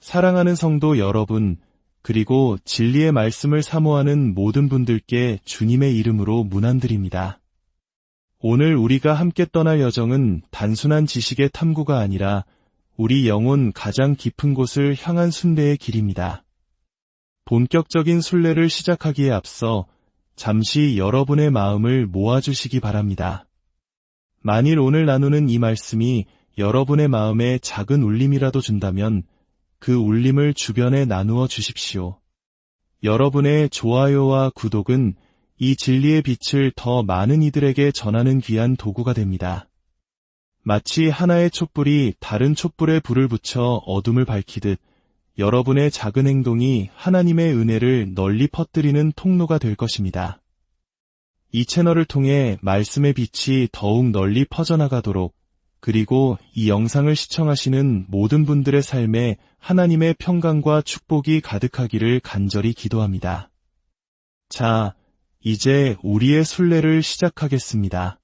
사랑하는 성도 여러분, 그리고 진리의 말씀을 사모하는 모든 분들께 주님의 이름으로 문안드립니다. 오늘 우리가 함께 떠날 여정은 단순한 지식의 탐구가 아니라 우리 영혼 가장 깊은 곳을 향한 순례의 길입니다. 본격적인 순례를 시작하기에 앞서 잠시 여러분의 마음을 모아주시기 바랍니다. 만일 오늘 나누는 이 말씀이 여러분의 마음에 작은 울림이라도 준다면 그 울림을 주변에 나누어 주십시오. 여러분의 좋아요와 구독은 이 진리의 빛을 더 많은 이들에게 전하는 귀한 도구가 됩니다. 마치 하나의 촛불이 다른 촛불에 불을 붙여 어둠을 밝히듯 여러분의 작은 행동이 하나님의 은혜를 널리 퍼뜨리는 통로가 될 것입니다. 이 채널을 통해 말씀의 빛이 더욱 널리 퍼져나가도록, 그리고 이 영상을 시청하시는 모든 분들의 삶에 하나님의 평강과 축복이 가득하기를 간절히 기도합니다. 자, 이제 우리의 순례를 시작하겠습니다.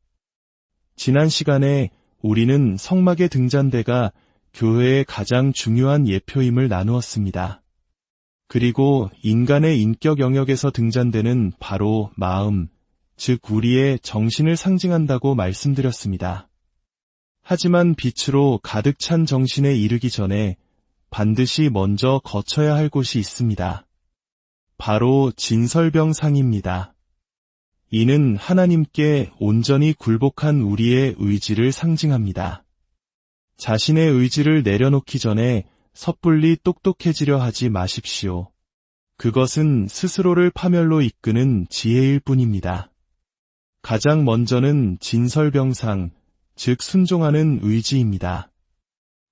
지난 시간에 우리는 성막의 등잔대가 교회의 가장 중요한 예표임을 나누었습니다. 그리고 인간의 인격 영역에서 등잔대는 바로 마음, 즉 우리의 정신을 상징한다고 말씀드렸습니다. 하지만 빛으로 가득 찬 정신에 이르기 전에 반드시 먼저 거쳐야 할 곳이 있습니다. 바로 진설병상입니다. 이는 하나님께 온전히 굴복한 우리의 의지를 상징합니다. 자신의 의지를 내려놓기 전에 섣불리 똑똑해지려 하지 마십시오. 그것은 스스로를 파멸로 이끄는 지혜일 뿐입니다. 가장 먼저는 진설병상, 즉 순종하는 의지입니다.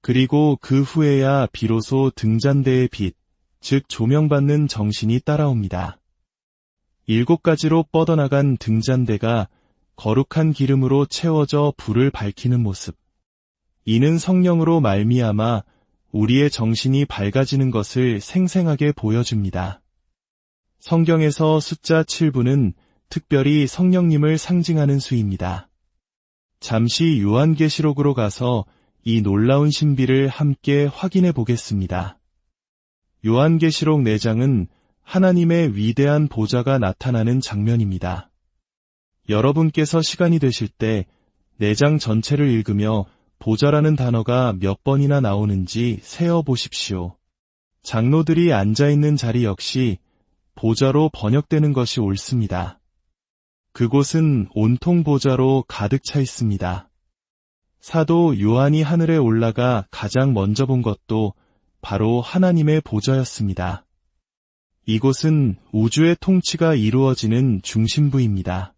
그리고 그 후에야 비로소 등잔대의 빛, 즉 조명받는 정신이 따라옵니다. 7가지로 뻗어나간 등잔대가 거룩한 기름으로 채워져 불을 밝히는 모습. 이는 성령으로 말미암아 우리의 정신이 밝아지는 것을 생생하게 보여줍니다. 성경에서 숫자 7부는 특별히 성령님을 상징하는 수입니다. 잠시 요한계시록으로 가서 이 놀라운 신비를 함께 확인해 보겠습니다. 요한계시록 4장은 하나님의 위대한 보좌가 나타나는 장면입니다. 여러분께서 시간이 되실 때 4장 전체를 읽으며 보좌라는 단어가 몇 번이나 나오는지 세어 보십시오. 장로들이 앉아있는 자리 역시 보좌로 번역되는 것이 옳습니다. 그곳은 온통 보좌로 가득 차 있습니다. 사도 요한이 하늘에 올라가 가장 먼저 본 것도 바로 하나님의 보좌였습니다. 이곳은 우주의 통치가 이루어지는 중심부입니다.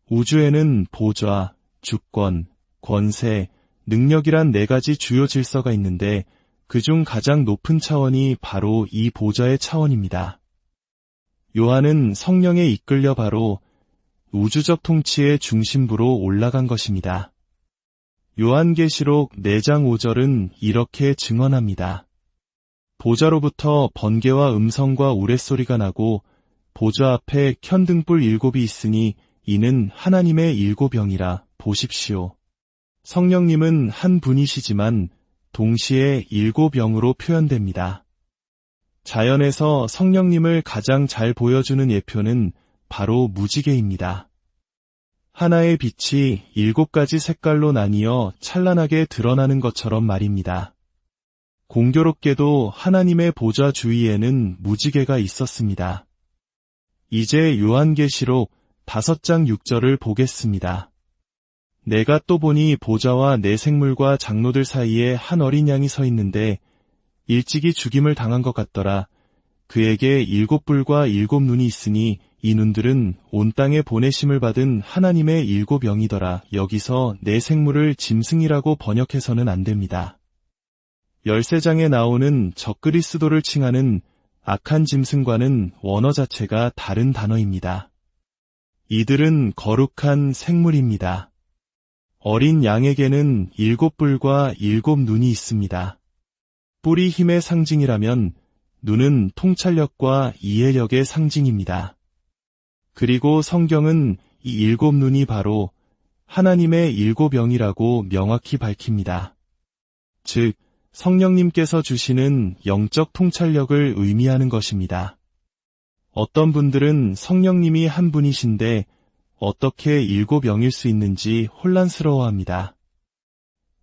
우주에는 보좌, 주권, 권세, 능력이란 4가지 주요 질서가 있는데 그중 가장 높은 차원이 바로 이 보좌의 차원입니다. 요한은 성령에 이끌려 바로 우주적 통치의 중심부로 올라간 것입니다. 요한계시록 4장 5절은 이렇게 증언합니다. 보좌로부터 번개와 음성과 우레소리가 나고 보좌 앞에 켠 등불 7이 있으니 이는 하나님의 7병이라 보십시오. 성령님은 한 분이시지만 동시에 7병으로 표현됩니다. 자연에서 성령님을 가장 잘 보여주는 예표는 바로 무지개입니다. 하나의 빛이 7가지 색깔로 나뉘어 찬란하게 드러나는 것처럼 말입니다. 공교롭게도 하나님의 보좌 주위에는 무지개가 있었습니다. 이제 요한계시록 5장 6절을 보겠습니다. 내가 또 보니 보좌와 네 생물과 장로들 사이에 한 어린 양이 서 있는데 일찍이 죽임을 당한 것 같더라. 그에게 7뿔과 7눈이 있으니 이 눈들은 온 땅에 보내심을 받은 하나님의 7영이더라. 여기서 네 생물을 짐승이라고 번역해서는 안 됩니다. 13장에 나오는 적그리스도를 칭하는 악한 짐승과는 원어 자체가 다른 단어입니다. 이들은 거룩한 생물입니다. 어린 양에게는 7뿔과 7눈이 있습니다. 뿔이 힘의 상징이라면 눈은 통찰력과 이해력의 상징입니다. 그리고 성경은 이 7눈이 바로 하나님의 7영이라고 명확히 밝힙니다. 즉, 성령님께서 주시는 영적 통찰력을 의미하는 것입니다. 어떤 분들은 성령님이 한 분이신데 어떻게 7영일 수 있는지 혼란스러워합니다.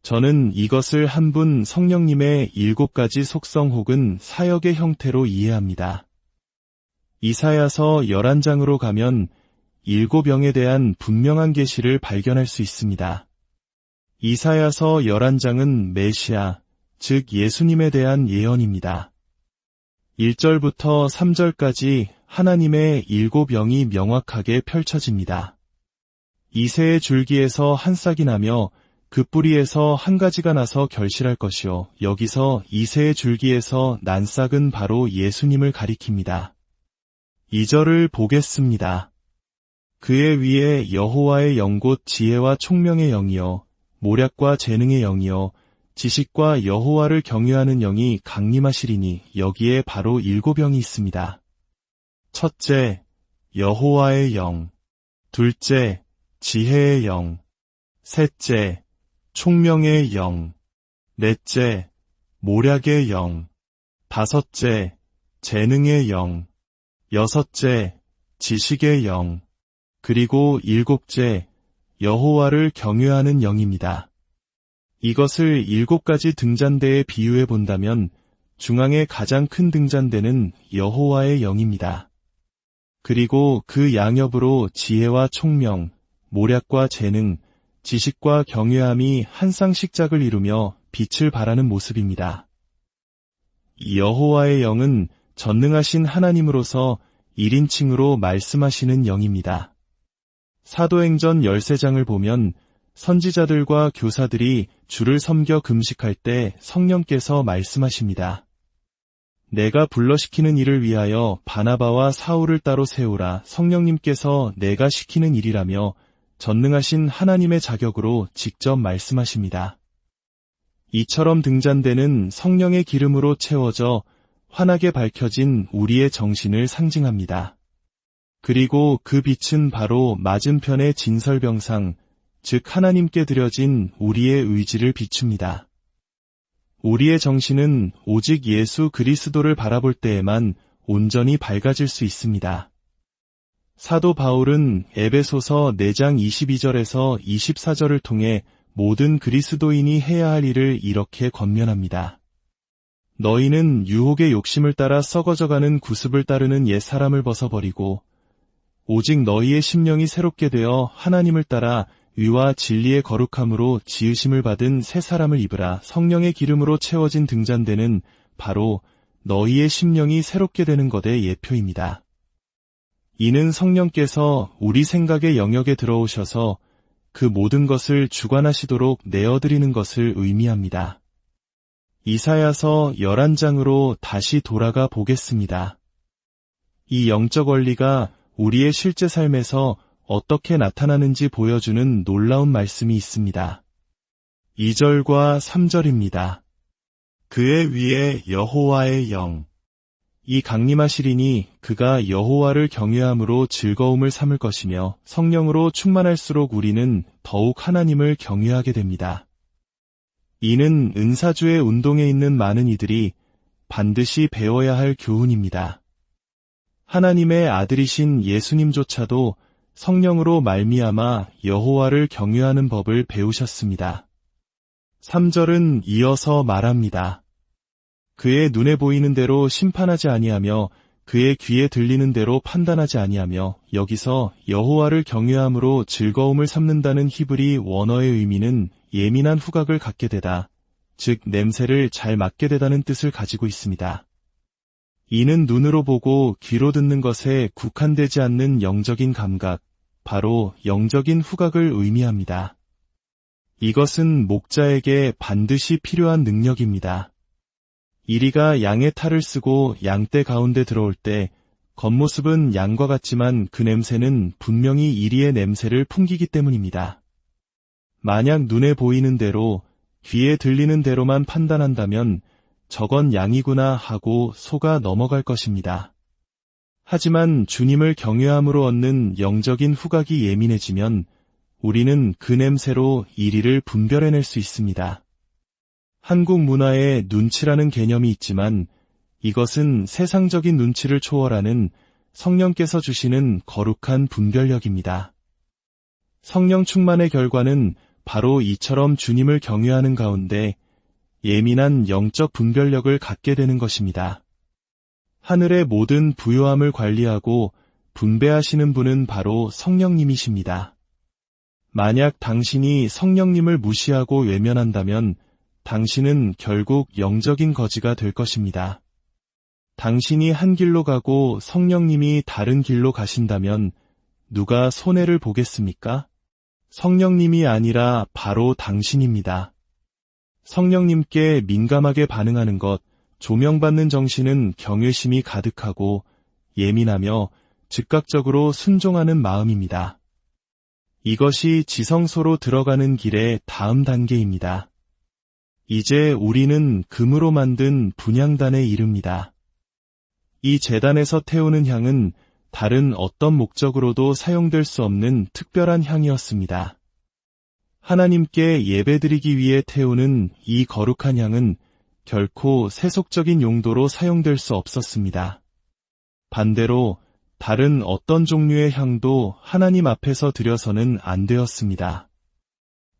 저는 이것을 한 분 성령님의 7가지 속성 혹은 사역의 형태로 이해합니다. 이사야서 11장으로 가면 7영에 대한 분명한 계시를 발견할 수 있습니다. 이사야서 11장은 메시아, 즉 예수님에 대한 예언입니다. 1절부터 3절까지 하나님의 7영이 명확하게 펼쳐집니다. 이새의 줄기에서 한 싹이 나며 그 뿌리에서 한 가지가 나서 결실할 것이요. 여기서 이새의 줄기에서 난 싹은 바로 예수님을 가리킵니다. 2절을 보겠습니다. 그의 위에 여호와의 영 곧 지혜와 총명의 영이요 모략과 재능의 영이요 지식과 여호와를 경외하는 영이 강림하시리니 여기에 바로 7영이 있습니다. 첫째, 여호와의 영. 둘째, 지혜의 영. 셋째, 총명의 영. 넷째, 모략의 영. 다섯째, 재능의 영. 여섯째, 지식의 영. 그리고 7째, 여호와를 경외하는 영입니다. 이것을 7가지 등잔대에 비유해 본다면 중앙의 가장 큰 등잔대는 여호와의 영입니다. 그리고 그 양옆으로 지혜와 총명, 모략과 재능, 지식과 경외함이 한 쌍씩 짝을 이루며 빛을 발하는 모습입니다. 여호와의 영은 전능하신 하나님으로서 1인칭으로 말씀하시는 영입니다. 사도행전 13장을 보면 선지자들과 교사들이 주를 섬겨 금식할 때 성령께서 말씀하십니다. 내가 불러시키는 일을 위하여 바나바와 사울을 따로 세우라. 성령님께서 내가 시키는 일이라며 전능하신 하나님의 자격으로 직접 말씀하십니다. 이처럼 등잔대는 성령의 기름으로 채워져 환하게 밝혀진 우리의 정신을 상징합니다. 그리고 그 빛은 바로 맞은편의 진설병상, 즉 하나님께 드려진 우리의 의지를 비춥니다. 우리의 정신은 오직 예수 그리스도를 바라볼 때에만 온전히 밝아질 수 있습니다. 사도 바울은 에베소서 4장 22절에서 24절을 통해 모든 그리스도인이 해야 할 일을 이렇게 권면합니다. 너희는 유혹의 욕심을 따라 썩어져가는 구습을 따르는 옛 사람을 벗어버리고 오직 너희의 심령이 새롭게 되어 하나님을 따라 의와 진리의 거룩함으로 지으심을 받은 새 사람을 입으라. 성령의 기름으로 채워진 등잔대는 바로 너희의 심령이 새롭게 되는 것의 예표입니다. 이는 성령께서 우리 생각의 영역에 들어오셔서 그 모든 것을 주관하시도록 내어드리는 것을 의미합니다. 이사야서 11장으로 다시 돌아가 보겠습니다. 이 영적 원리가 우리의 실제 삶에서 어떻게 나타나는지 보여주는 놀라운 말씀이 있습니다. 2절과 3절입니다. 그의 위에 여호와의 영. 이 강림하시리니 그가 여호와를 경외함으로 즐거움을 삼을 것이며 성령으로 충만할수록 우리는 더욱 하나님을 경외하게 됩니다. 이는 은사주의 운동에 있는 많은 이들이 반드시 배워야 할 교훈입니다. 하나님의 아들이신 예수님조차도 성령으로 말미암아 여호와를 경외하는 법을 배우셨습니다. 3절은 이어서 말합니다. 그의 눈에 보이는 대로 심판하지 아니하며 그의 귀에 들리는 대로 판단하지 아니하며. 여기서 여호와를 경외함으로 즐거움을 삼는다는 히브리 원어의 의미는 예민한 후각을 갖게 되다, 즉 냄새를 잘 맡게 되다는 뜻을 가지고 있습니다. 이는 눈으로 보고 귀로 듣는 것에 국한되지 않는 영적인 감각, 바로 영적인 후각을 의미합니다. 이것은 목자에게 반드시 필요한 능력입니다. 이리가 양의 탈을 쓰고 양떼 가운데 들어올 때 겉모습은 양과 같지만 그 냄새는 분명히 이리의 냄새를 풍기기 때문입니다. 만약 눈에 보이는 대로 귀에 들리는 대로만 판단한다면 저건 양이구나 하고 속아 넘어갈 것입니다. 하지만 주님을 경외함으로 얻는 영적인 후각이 예민해지면 우리는 그 냄새로 이리를 분별해낼 수 있습니다. 한국 문화에 눈치라는 개념이 있지만 이것은 세상적인 눈치를 초월하는 성령께서 주시는 거룩한 분별력입니다. 성령 충만의 결과는 바로 이처럼 주님을 경외하는 가운데 예민한 영적 분별력을 갖게 되는 것입니다. 하늘의 모든 부요함을 관리하고 분배하시는 분은 바로 성령님이십니다. 만약 당신이 성령님을 무시하고 외면한다면 당신은 결국 영적인 거지가 될 것입니다. 당신이 한 길로 가고 성령님이 다른 길로 가신다면 누가 손해를 보겠습니까? 성령님이 아니라 바로 당신입니다. 성령님께 민감하게 반응하는 것, 조명받는 정신은 경외심이 가득하고 예민하며 즉각적으로 순종하는 마음입니다. 이것이 지성소로 들어가는 길의 다음 단계입니다. 이제 우리는 금으로 만든 분향단에 이릅니다. 이 제단에서 태우는 향은 다른 어떤 목적으로도 사용될 수 없는 특별한 향이었습니다. 하나님께 예배드리기 위해 태우는 이 거룩한 향은 결코 세속적인 용도로 사용될 수 없었습니다. 반대로 다른 어떤 종류의 향도 하나님 앞에서 드려서는 안 되었습니다.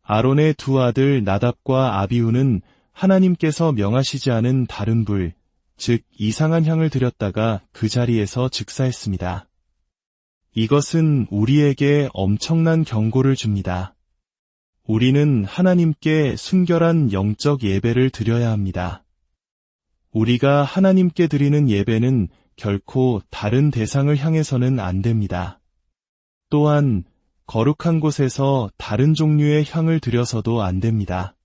아론의 두 아들 나답과 아비후는 하나님께서 명하시지 않은 다른 불, 즉 이상한 향을 드렸다가 그 자리에서 즉사했습니다. 이것은 우리에게 엄청난 경고를 줍니다. 우리는 하나님께 순결한 영적 예배를 드려야 합니다. 우리가 하나님께 드리는 예배는 결코 다른 대상을 향해서는 안 됩니다. 또한 거룩한 곳에서 다른 종류의 향을 드려서도 안 됩니다.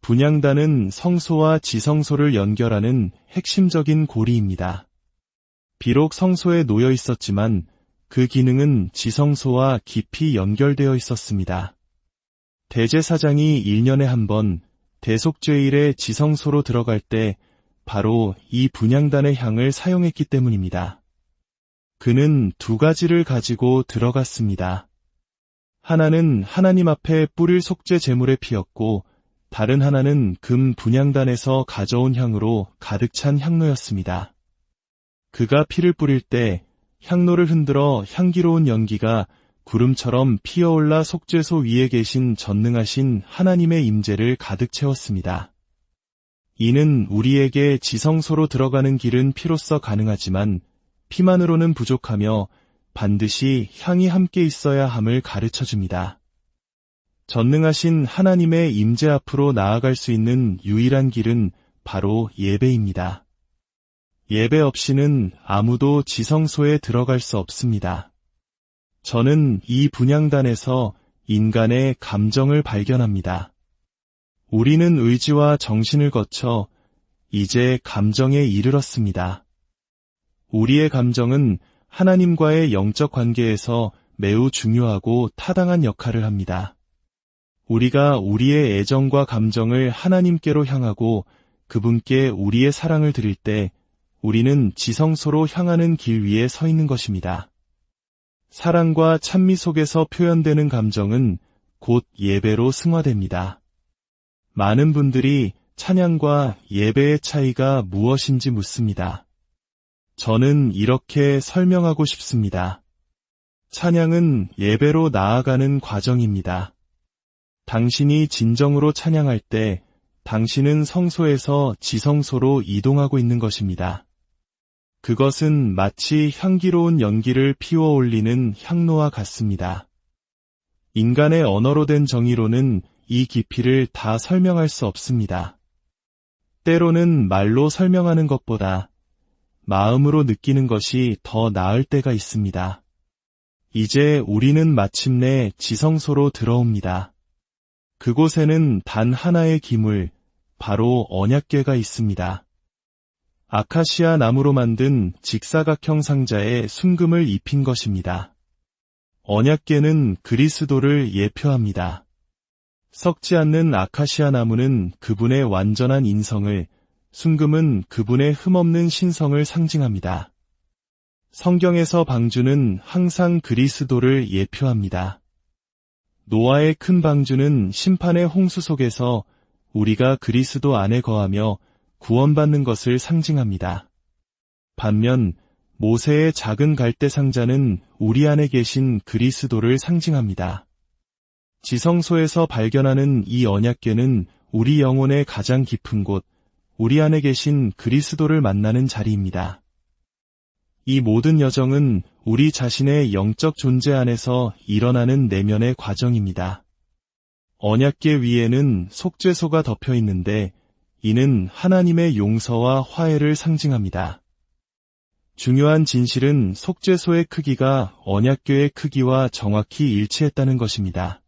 분향단은 성소와 지성소를 연결하는 핵심적인 고리입니다. 비록 성소에 놓여 있었지만 그 기능은 지성소와 깊이 연결되어 있었습니다. 대제사장이 1년에 한 번 대속죄일에 지성소로 들어갈 때 바로 이 분향단의 향을 사용했기 때문입니다. 그는 두 가지를 가지고 들어갔습니다. 하나는 하나님 앞에 뿌릴 속죄 제물에 피었고 다른 하나는 금 분향단에서 가져온 향으로 가득 찬 향로였습니다. 그가 피를 뿌릴 때 향로를 흔들어 향기로운 연기가 구름처럼 피어올라 속죄소 위에 계신 전능하신 하나님의 임재를 가득 채웠습니다. 이는 우리에게 지성소로 들어가는 길은 피로써 가능하지만 피만으로는 부족하며 반드시 향이 함께 있어야 함을 가르쳐줍니다. 전능하신 하나님의 임재 앞으로 나아갈 수 있는 유일한 길은 바로 예배입니다. 예배 없이는 아무도 지성소에 들어갈 수 없습니다. 저는 이 분향단에서 인간의 감정을 발견합니다. 우리는 의지와 정신을 거쳐 이제 감정에 이르렀습니다. 우리의 감정은 하나님과의 영적 관계에서 매우 중요하고 타당한 역할을 합니다. 우리가 우리의 애정과 감정을 하나님께로 향하고 그분께 우리의 사랑을 드릴 때 우리는 지성소로 향하는 길 위에 서 있는 것입니다. 사랑과 찬미 속에서 표현되는 감정은 곧 예배로 승화됩니다. 많은 분들이 찬양과 예배의 차이가 무엇인지 묻습니다. 저는 이렇게 설명하고 싶습니다. 찬양은 예배로 나아가는 과정입니다. 당신이 진정으로 찬양할 때 당신은 성소에서 지성소로 이동하고 있는 것입니다. 그것은 마치 향기로운 연기를 피워 올리는 향로와 같습니다. 인간의 언어로 된 정의로는 이 깊이를 다 설명할 수 없습니다. 때로는 말로 설명하는 것보다 마음으로 느끼는 것이 더 나을 때가 있습니다. 이제 우리는 마침내 지성소로 들어옵니다. 그곳에는 단 하나의 기물, 바로 언약궤가 있습니다. 아카시아 나무로 만든 직사각형 상자에 순금을 입힌 것입니다. 언약궤는 그리스도를 예표합니다. 썩지 않는 아카시아 나무는 그분의 완전한 인성을, 순금은 그분의 흠없는 신성을 상징합니다. 성경에서 방주는 항상 그리스도를 예표합니다. 노아의 큰 방주는 심판의 홍수 속에서 우리가 그리스도 안에 거하며 구원받는 것을 상징합니다. 반면 모세의 작은 갈대 상자는 우리 안에 계신 그리스도를 상징합니다. 지성소에서 발견하는 이 언약궤는 우리 영혼의 가장 깊은 곳, 우리 안에 계신 그리스도를 만나는 자리입니다. 이 모든 여정은 우리 자신의 영적 존재 안에서 일어나는 내면의 과정입니다. 언약궤 위에는 속죄소가 덮여 있는데 이는 하나님의 용서와 화해를 상징합니다. 중요한 진실은 속죄소의 크기가 언약궤의 크기와 정확히 일치했다는 것입니다.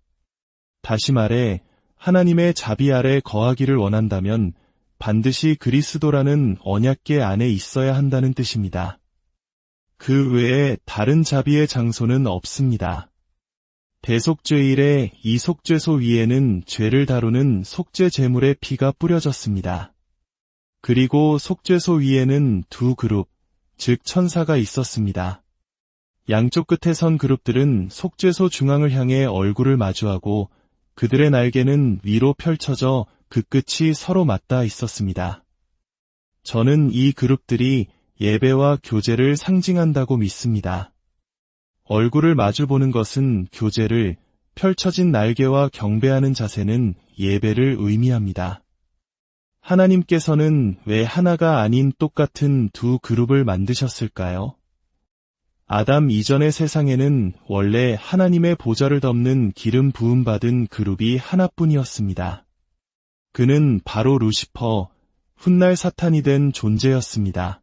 다시 말해 하나님의 자비 아래 거하기를 원한다면 반드시 그리스도라는 언약궤 안에 있어야 한다는 뜻입니다. 그 외에 다른 자비의 장소는 없습니다. 대속죄일에 이 속죄소 위에는 죄를 다루는 속죄 제물의 피가 뿌려졌습니다. 그리고 속죄소 위에는 두 그룹, 즉 천사가 있었습니다. 양쪽 끝에 선 그룹들은 속죄소 중앙을 향해 얼굴을 마주하고 그들의 날개는 위로 펼쳐져 그 끝이 서로 맞닿아 있었습니다. 저는 이 그룹들이 예배와 교제를 상징한다고 믿습니다. 얼굴을 마주보는 것은 교제를, 펼쳐진 날개와 경배하는 자세는 예배를 의미합니다. 하나님께서는 왜 하나가 아닌 똑같은 두 그룹을 만드셨을까요? 아담 이전의 세상에는 원래 하나님의 보좌를 덮는 기름 부음 받은 그룹이 하나뿐이었습니다. 그는 바로 루시퍼, 훗날 사탄이 된 존재였습니다.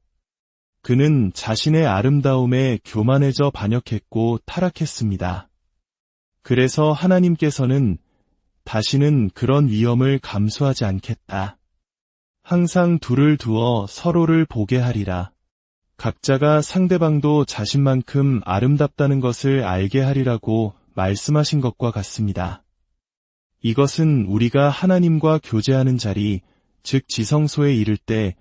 그는 자신의 아름다움에 교만해져 반역했고 타락했습니다. 그래서 하나님께서는 다시는 그런 위험을 감수하지 않겠다. 항상 둘을 두어 서로를 보게 하리라. 각자가 상대방도 자신만큼 아름답다는 것을 알게 하리라고 말씀하신 것과 같습니다. 이것은 우리가 하나님과 교제하는 자리, 즉 지성소에 이를 때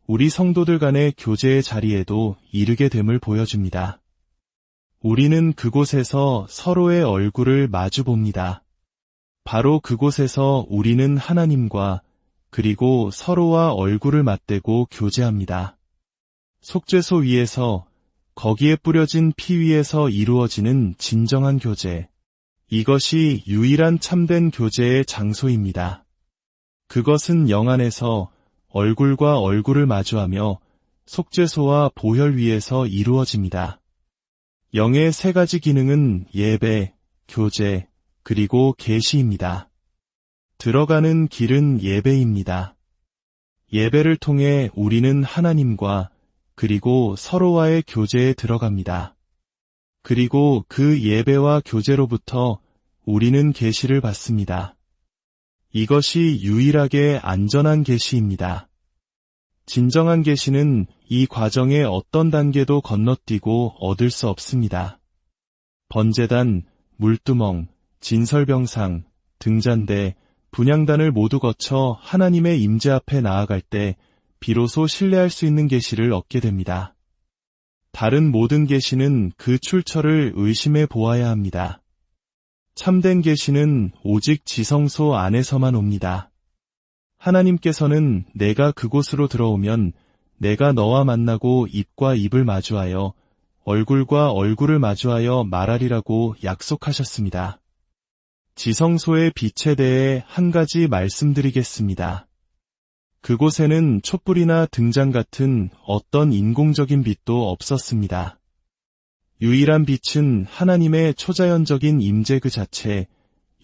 우리 성도들 간의 교제의 자리에도 이르게 됨을 보여줍니다. 우리는 그곳에서 서로의 얼굴을 마주 봅니다. 바로 그곳에서 우리는 하나님과 그리고 서로와 얼굴을 맞대고 교제합니다. 속죄소 위에서, 거기에 뿌려진 피 위에서 이루어지는 진정한 교제. 이것이 유일한 참된 교제의 장소입니다. 그것은 영 안에서 얼굴과 얼굴을 마주하며 속죄소와 보혈 위에서 이루어집니다. 영의 세 가지 기능은 예배, 교제, 그리고 계시입니다. 들어가는 길은 예배입니다. 예배를 통해 우리는 하나님과 그리고 서로와의 교제에 들어갑니다. 그리고 그 예배와 교제로부터 우리는 계시를 받습니다. 이것이 유일하게 안전한 계시입니다. 진정한 계시는 이 과정의 어떤 단계도 건너뛰고 얻을 수 없습니다. 번제단, 물두멍, 진설병상, 등잔대, 분향단을 모두 거쳐 하나님의 임재 앞에 나아갈 때 비로소 신뢰할 수 있는 계시를 얻게 됩니다. 다른 모든 계시는 그 출처를 의심해 보아야 합니다. 참된 계시는 오직 지성소 안에서만 옵니다. 하나님께서는 내가 그곳으로 들어오면 내가 너와 만나고 입과 입을 마주하여 얼굴과 얼굴을 마주하여 말하리라고 약속하셨습니다. 지성소의 빛에 대해 한 가지 말씀드리겠습니다. 그곳에는 촛불이나 등잔 같은 어떤 인공적인 빛도 없었습니다. 유일한 빛은 하나님의 초자연적인 임재 그 자체,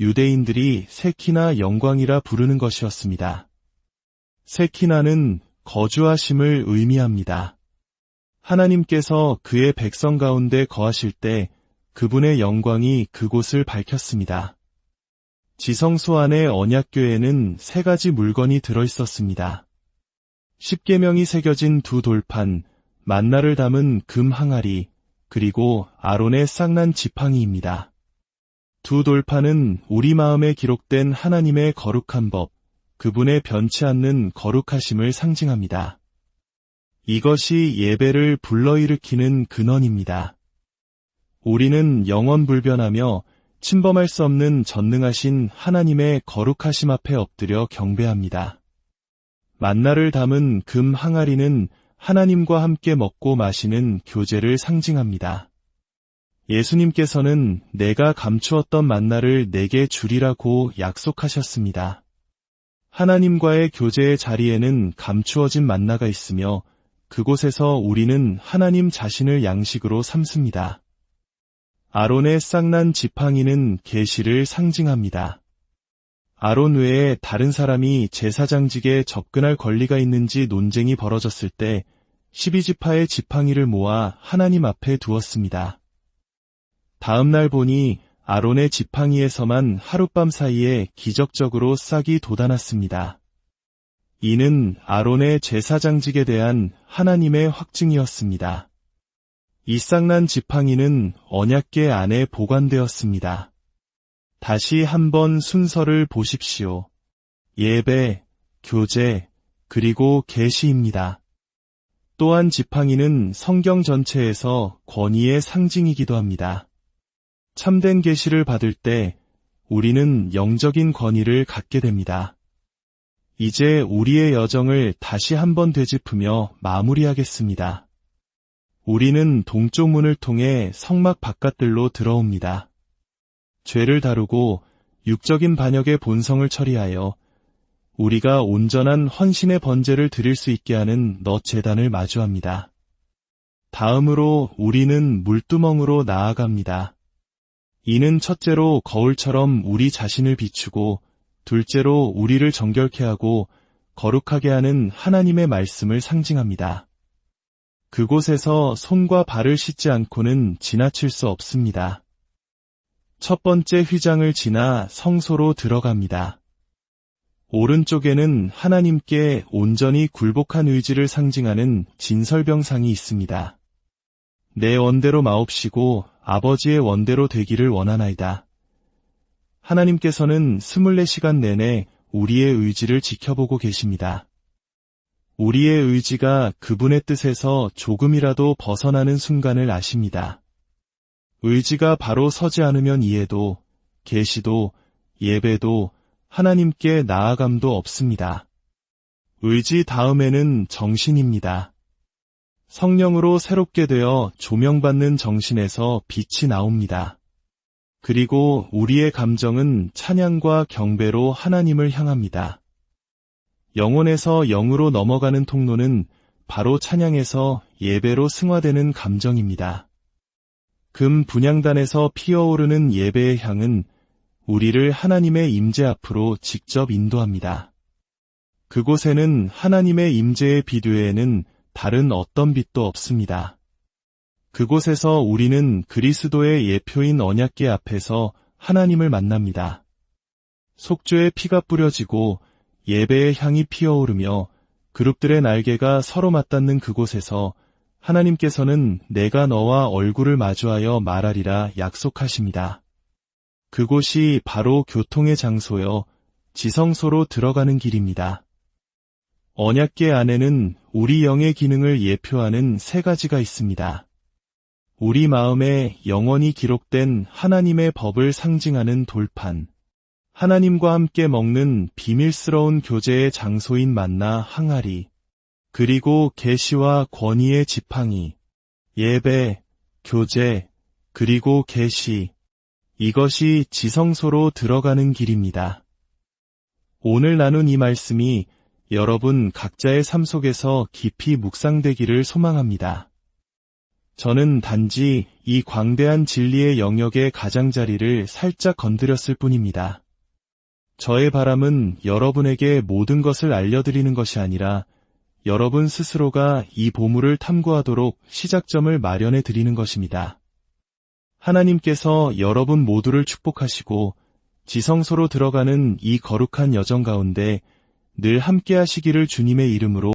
유대인들이 세키나 영광이라 부르는 것이었습니다. 세키나는 거주하심을 의미합니다. 하나님께서 그의 백성 가운데 거하실 때 그분의 영광이 그곳을 밝혔습니다. 지성소 안의 언약궤에는 세 가지 물건이 들어있었습니다. 십계명이 새겨진 두 돌판, 만나를 담은 금 항아리, 그리고 아론의 쌍난 지팡이입니다. 두 돌판은 우리 마음에 기록된 하나님의 거룩한 법, 그분의 변치 않는 거룩하심을 상징합니다. 이것이 예배를 불러일으키는 근원입니다. 우리는 영원불변하며 침범할 수 없는 전능하신 하나님의 거룩하심 앞에 엎드려 경배합니다. 만나를 담은 금 항아리는 하나님과 함께 먹고 마시는 교제를 상징합니다. 예수님께서는 내가 감추었던 만나를 내게 주리라고 약속하셨습니다. 하나님과의 교제의 자리에는 감추어진 만나가 있으며 그곳에서 우리는 하나님 자신을 양식으로 삼습니다. 아론의 싹난 지팡이는 계시를 상징합니다. 아론 외에 다른 사람이 제사장직에 접근할 권리가 있는지 논쟁이 벌어졌을 때 12지파의 지팡이를 모아 하나님 앞에 두었습니다. 다음 날 보니 아론의 지팡이에서만 하룻밤 사이에 기적적으로 싹이 돋아났습니다. 이는 아론의 제사장직에 대한 하나님의 확증이었습니다. 이 싹난 지팡이는 언약궤 안에 보관되었습니다. 다시 한번 순서를 보십시오. 예배, 교제, 그리고 계시입니다. 또한 지팡이는 성경 전체에서 권위의 상징이기도 합니다. 참된 계시를 받을 때 우리는 영적인 권위를 갖게 됩니다. 이제 우리의 여정을 다시 한번 되짚으며 마무리하겠습니다. 우리는 동쪽 문을 통해 성막 바깥들로 들어옵니다. 죄를 다루고 육적인 반역의 본성을 처리하여 우리가 온전한 헌신의 번제를 드릴 수 있게 하는 너 제단을 마주합니다. 다음으로 우리는 물두멍으로 나아갑니다. 이는 첫째로 거울처럼 우리 자신을 비추고 둘째로 우리를 정결케 하고 거룩하게 하는 하나님의 말씀을 상징합니다. 그곳에서 손과 발을 씻지 않고는 지나칠 수 없습니다. 첫 번째 휘장을 지나 성소로 들어갑니다. 오른쪽에는 하나님께 온전히 굴복한 의지를 상징하는 진설병상이 있습니다. 내 원대로 마옵시고 아버지의 원대로 되기를 원하나이다. 하나님께서는 24시간 내내 우리의 의지를 지켜보고 계십니다. 우리의 의지가 그분의 뜻에서 조금이라도 벗어나는 순간을 아십니다. 의지가 바로 서지 않으면 이해도, 계시도, 예배도, 하나님께 나아감도 없습니다. 의지 다음에는 정신입니다. 성령으로 새롭게 되어 조명받는 정신에서 빛이 나옵니다. 그리고 우리의 감정은 찬양과 경배로 하나님을 향합니다. 영혼에서 영으로 넘어가는 통로는 바로 찬양에서 예배로 승화되는 감정입니다. 금 분향단에서 피어오르는 예배의 향은 우리를 하나님의 임재 앞으로 직접 인도합니다. 그곳에는 하나님의 임재의 빛 외에는 다른 어떤 빛도 없습니다. 그곳에서 우리는 그리스도의 예표인 언약궤 앞에서 하나님을 만납니다. 속죄의 피가 뿌려지고 예배의 향이 피어오르며 그룹들의 날개가 서로 맞닿는 그곳에서 하나님께서는 내가 너와 얼굴을 마주하여 말하리라 약속하십니다. 그곳이 바로 교통의 장소여 지성소로 들어가는 길입니다. 언약궤 안에는 우리 영의 기능을 예표하는 세 가지가 있습니다. 우리 마음에 영원히 기록된 하나님의 법을 상징하는 돌판, 하나님과 함께 먹는 비밀스러운 교제의 장소인 만나 항아리, 그리고 계시와 권위의 지팡이, 예배, 교제, 그리고 계시, 이것이 지성소로 들어가는 길입니다. 오늘 나눈 이 말씀이 여러분 각자의 삶 속에서 깊이 묵상되기를 소망합니다. 저는 단지 이 광대한 진리의 영역의 가장자리를 살짝 건드렸을 뿐입니다. 저의 바람은 여러분에게 모든 것을 알려드리는 것이 아니라 여러분 스스로가 이 보물을 탐구하도록 시작점을 마련해 드리는 것입니다. 하나님께서 여러분 모두를 축복하시고 지성소로 들어가는 이 거룩한 여정 가운데 늘 함께 하시기를 주님의 이름으로